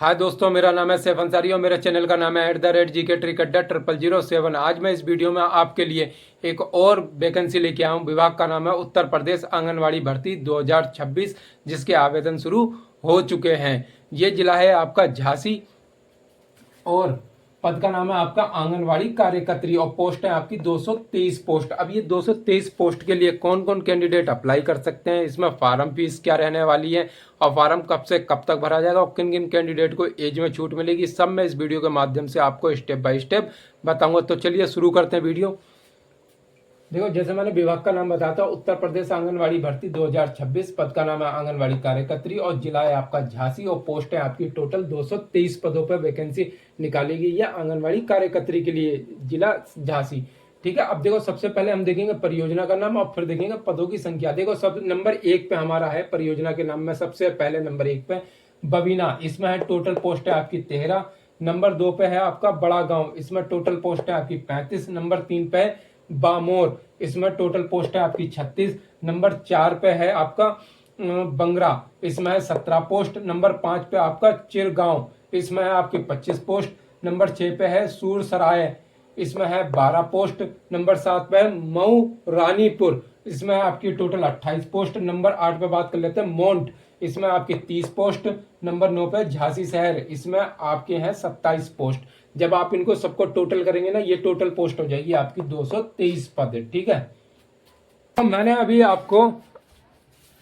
हाय दोस्तों, मेरा नाम है सैफ अंसारी और मेरे चैनल का नाम है @GK ट्रिक अड्डा 0007। आज मैं इस वीडियो में आपके लिए एक और वैकेंसी लेके आया हूँ। विभाग का नाम है उत्तर प्रदेश आंगनवाड़ी भर्ती 2026, जिसके आवेदन शुरू हो चुके हैं। ये जिला है आपका झांसी और पद का नाम है आपका आंगनवाड़ी कार्यकर्त्री और पोस्ट है आपकी 223 पोस्ट। अब ये 223 पोस्ट के लिए कौन कौन कैंडिडेट अप्लाई कर सकते हैं, इसमें फार्म फीस क्या रहने वाली है और फार्म कब से कब तक भरा जाएगा और किन किन कैंडिडेट को एज में छूट मिलेगी, सब मैं इस वीडियो के माध्यम से आपको स्टेप बाय स्टेप बताऊंगा। तो चलिए शुरू करते हैं वीडियो। देखो, जैसे मैंने विभाग का नाम बताया था उत्तर प्रदेश आंगनवाड़ी भर्ती 2026, पद का नाम है आंगनवाड़ी कार्यकर्त्री और जिला है आपका झांसी और पोस्ट है आपकी टोटल 223 पदों पर वैकेंसी निकाली गई है आंगनवाड़ी कार्यकर्त्री के लिए, जिला झांसी। ठीक है, अब देखो सबसे पहले हम देखेंगे परियोजना का नाम और फिर देखेंगे पदों की संख्या। देखो सब नंबर 1 पे हमारा है परियोजना के नाम में, सबसे पहले नंबर 1 पे बबीना, इसमें है टोटल पोस्ट है आपकी 13। नंबर 2 पे है आपका बड़ा गांव, इसमें टोटल पोस्ट है आपकी 35। नंबर 3 पे बामोर, इसमें टोटल पोस्ट है आपकी 36। नंबर 4 पे है आपका बंगरा, इसमें है 17 पोस्ट। नंबर 5 पे आपका चिरगांव, इसमें है आपकी 25 पोस्ट। नंबर 6 पे है सूरसराय, इसमें है 12 पोस्ट। नंबर 7 पे है मऊ रानीपुर, इसमें है आपकी टोटल 28 पोस्ट। नंबर 8 पे बात कर लेते हैं मोंट, इसमें आपकी 30 पोस्ट। नंबर 9 पे झांसी शहर, इसमें आपके हैं 27 पोस्ट। जब आप इनको सबको टोटल करेंगे ना, ये टोटल पोस्ट हो जाएगी आपकी 223 पद। ठीक है, तो मैंने अभी आपको,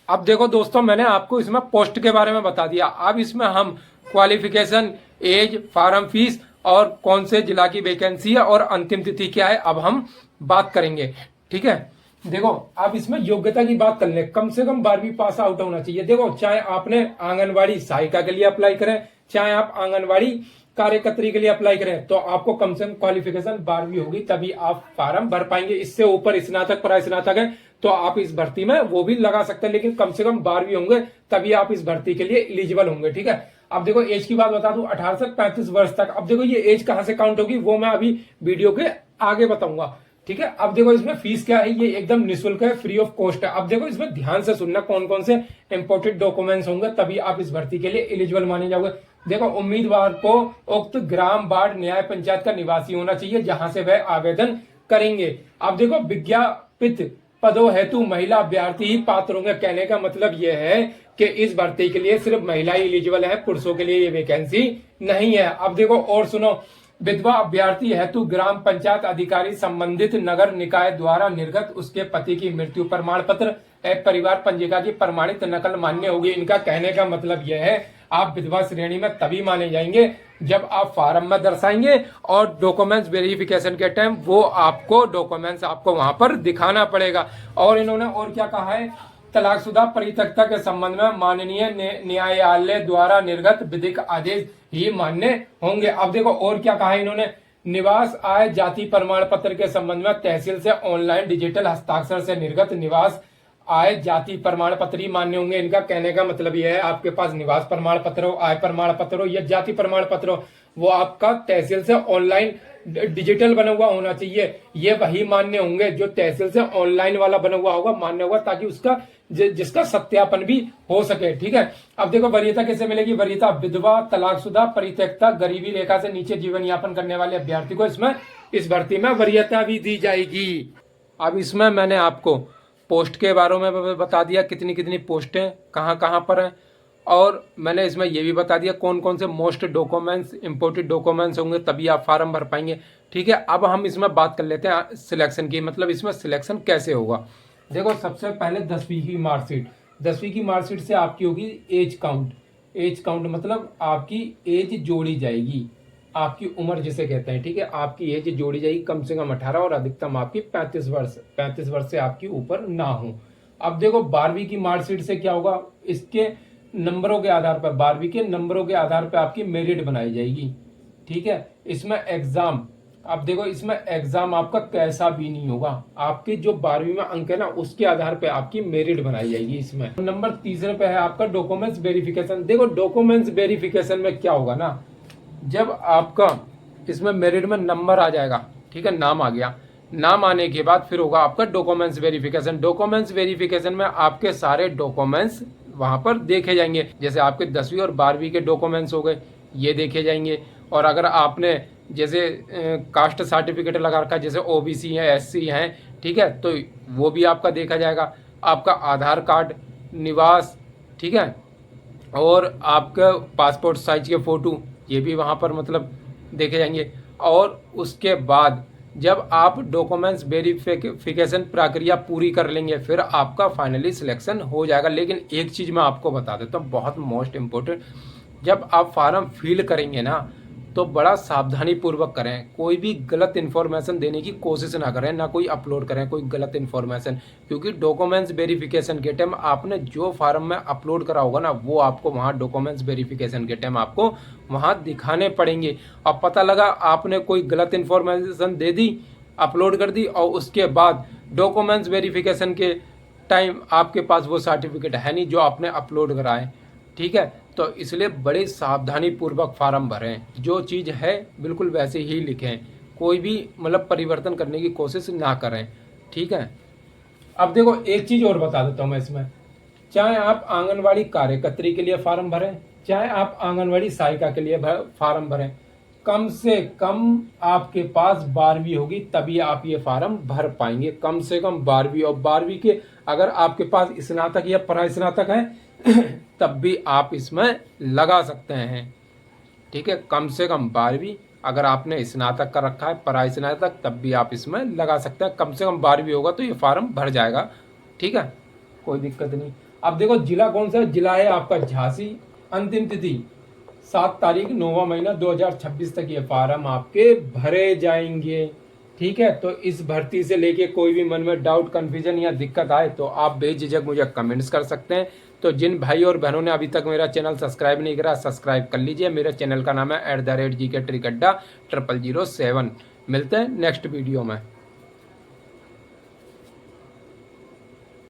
अब देखो दोस्तों, मैंने आपको इसमें पोस्ट के बारे में बता दिया। अब इसमें हम क्वालिफिकेशन, एज, फार्म फीस और कौन से जिला की वैकेंसी है और अंतिम तिथि क्या है, अब हम बात करेंगे। ठीक है, देखो अब इसमें योग्यता की बात कर ले, कम से कम 12वीं पास आउट होना चाहिए। देखो चाहे आपने आंगनवाड़ी सहायिका के लिए अप्लाई करें, चाहे आप आंगनवाड़ी कार्यकर्त्री के लिए अप्लाई करें, तो आपको कम से कम क्वालिफिकेशन 12वीं होगी, तभी आप फार्म भर पाएंगे। इससे ऊपर स्नातक, परास्नातक है तो आप इस भर्ती में वो भी लगा सकते हैं, लेकिन कम से कम 12वीं होंगे तभी आप इस भर्ती के लिए एलिजिबल होंगे। ठीक है, अब देखो एज की बात बता दूं, 18 से 35 वर्ष तक। अब देखो ये एज कहां से काउंट होगी वो मैं अभी वीडियो के आगे बताऊंगा। ठीक है, अब देखो इसमें फीस क्या है, ये एकदम निःशुल्क है, फ्री ऑफ कॉस्ट है। अब देखो इसमें ध्यान से सुनना कौन कौन से इंपोर्टेंट डॉक्यूमेंट्स होंगे, तभी आप इस भर्ती के लिए एलिजिबल माने जाओगे। देखो, उम्मीदवार को उक्त ग्राम, वार्ड, न्याय पंचायत का निवासी होना चाहिए जहां से वह आवेदन करेंगे। अब देखो, विज्ञापित पदों हेतु महिला अभ्यर्थी ही पात्र होंगे। कहने का मतलब यह है कि इस भर्ती के लिए सिर्फ महिला ही एलिजिबल है, पुरुषों के लिए ये वैकेंसी नहीं है। अब देखो और सुनो, विधवा अभ्यर्थी हेतु ग्राम पंचायत अधिकारी संबंधित नगर निकाय द्वारा निर्गत उसके पति की मृत्यु प्रमाण पत्र एवं परिवार पंजिका की प्रमाणित नकल मान्य होगी। इनका कहने का मतलब यह है आप विधवा श्रेणी में तभी माने जाएंगे जब आप फार्म में दर्शाएंगे और डॉक्यूमेंट्स वेरिफिकेशन के टाइम वो आपको डॉक्यूमेंट्स आपको वहां पर दिखाना पड़ेगा। और इन्होंने और क्या कहा है, तलाकशुदा परित्यक्ता के संबंध में माननीय न्यायालय द्वारा निर्गत विधिक आदेश ही मान्य होंगे। अब देखो और क्या कहा है इन्होंने, निवास आय जाति प्रमाण पत्र के संबंध में तहसील से ऑनलाइन डिजिटल हस्ताक्षर से निर्गत निवास आय जाति प्रमाण पत्र ही मान्य होंगे। इनका कहने का मतलब यह है आपके पास निवास प्रमाण पत्र हो, आय प्रमाण पत्र हो या जाति प्रमाण पत्र हो, वो आपका तहसील से ऑनलाइन डिजिटल बना हुआ होना चाहिए। ये वही मान्य होंगे जो तहसील से ऑनलाइन वाला बना हुआ होगा, मान्य होगा, ताकि उसका जिसका सत्यापन भी हो सके। ठीक है, अब देखो वरीयता कैसे मिलेगी। वरीयता विधवा, तलाकशुदा, परित्यक्ता, गरीबी रेखा से नीचे जीवन यापन करने वाले अभ्यर्थी को इसमें इस भर्ती में वरीयता भी दी जाएगी। अब इसमें मैंने आपको पोस्ट के बारे में बता दिया, कितनी कितनी पोस्टें कहाँ कहाँ पर हैं, और मैंने इसमें यह भी बता दिया कौन कौन से मोस्ट डॉक्यूमेंट्स, इंपोर्टेंट डॉक्यूमेंट्स होंगे तभी आप फार्म भर पाएंगे। ठीक है, अब हम इसमें बात कर लेते हैं सिलेक्शन की, मतलब इसमें सिलेक्शन कैसे होगा। देखो सबसे पहले 10वीं की मार्कशीट, 10वीं की मार्कशीट से आपकी होगी एज काउंट। एज काउंट मतलब आपकी एज जोड़ी जाएगी, आपकी उम्र जिसे कहते हैं। ठीक है, आपकी एज जोड़ी जाएगी, कम से कम 18 और अधिकतम आपकी 35 वर्ष, 35 वर्ष से आपकी ऊपर ना हो। अब देखो 12वीं की मार्कशीट से क्या होगा, इसके नंबरों के आधार पर, 12वीं के नंबरों के आधार पर आपकी मेरिट बनाई जाएगी। ठीक है, इसमें एग्जाम, अब देखो इसमें एग्जाम आपका कैसा भी नहीं होगा, आपकी जो 12वीं में अंक है ना उसके आधार पे आपकी मेरिट बनाई जाएगी। इसमें नंबर 3 पे है आपका डॉक्यूमेंट्स वेरिफिकेशन। देखो डॉक्यूमेंट्स वेरिफिकेशन में क्या होगा ना, जब आपका इसमें मेरिट में नंबर आ जाएगा, ठीक है, नाम आ गया, नाम आने के बाद फिर होगा आपका डॉक्यूमेंट्स वेरिफिकेशन। डॉक्यूमेंट्स वेरिफिकेशन में आपके सारे डॉक्यूमेंट्स वहां पर देखे जाएंगे, जैसे आपके 10वीं और 12वीं के डॉक्यूमेंट्स हो गए, ये देखे जाएंगे। और अगर आपने जैसे कास्ट सर्टिफिकेट लगा रखा है, जैसे ओबीसी हैं, एससी हैं, ठीक है, तो वो भी आपका देखा जाएगा। आपका आधार कार्ड, निवास, ठीक है, और आपका पासपोर्ट साइज के फ़ोटो, ये भी वहाँ पर मतलब देखे जाएंगे। और उसके बाद जब आप डॉक्यूमेंट्स वेरिफिकेशन प्रक्रिया पूरी कर लेंगे, फिर आपका फाइनली सिलेक्शन हो जाएगा। लेकिन एक चीज़ मैं आपको बता देता हूँ, बहुत मोस्ट इम्पोर्टेंट, जब आप फार्म फिल करेंगे ना, तो बड़ा सावधानी पूर्वक करें। कोई भी गलत इन्फॉर्मेशन देने की कोशिश ना करें, ना कोई अपलोड करें कोई गलत इन्फॉर्मेशन, क्योंकि डॉक्यूमेंट्स वेरिफिकेशन के टाइम आपने जो फार्म में अपलोड करा होगा ना, वो आपको वहाँ डॉक्यूमेंट्स वेरिफिकेशन के टाइम आपको वहाँ दिखाने पड़ेंगे। अब पता लगा आपने कोई गलत इन्फॉर्मेशन दे दी, अपलोड कर दी, और उसके बाद डॉक्यूमेंट्स वेरिफिकेशन के टाइम आपके पास वो सर्टिफिकेट है नहीं जो आपने अपलोड करा है, ठीक है। तो इसलिए बड़े सावधानी पूर्वक फार्म भरें, जो चीज़ है बिल्कुल वैसे ही लिखें, कोई भी मतलब परिवर्तन करने की कोशिश ना करें, ठीक है। अब देखो एक चीज़ और बता देता हूँ मैं इसमें, चाहे आप आंगनवाड़ी कार्यकर्त्री के लिए फार्म भरें, चाहे आप आंगनवाड़ी सहायिका के लिए फार्म भरें, कम से कम आपके पास 12वीं होगी, तभी आप ये फार्म भर पाएंगे। कम से कम 12वीं, और 12वीं के अगर आपके पास स्नातक या परास्नातक है तब भी आप इसमें लगा सकते हैं, ठीक है। कम से कम 12वीं, अगर आपने स्नातक का रखा है, परास्नातक, तब भी आप इसमें लगा सकते हैं। कम से कम 12वीं होगा तो ये फार्म भर जाएगा, ठीक है, कोई दिक्कत नहीं। अब देखो जिला कौन सा है, जिला है आपका झांसी। अंतिम तिथि 7 तारीख 9वां महीना 2026 तक ये फार्म आपके भरे जाएंगे, ठीक है। तो इस भर्ती से लेके कोई भी मन में डाउट, कन्फ्यूजन या दिक्कत आए तो आप बेझिझक मुझे कमेंट्स कर सकते हैं। तो जिन भाई और बहनों ने अभी तक मेरा चैनल सब्सक्राइब नहीं करा, सब्सक्राइब कर लीजिए। मेरे चैनल का नाम है @GK Trick Adda 0007। मिलते हैं नेक्स्ट वीडियो में।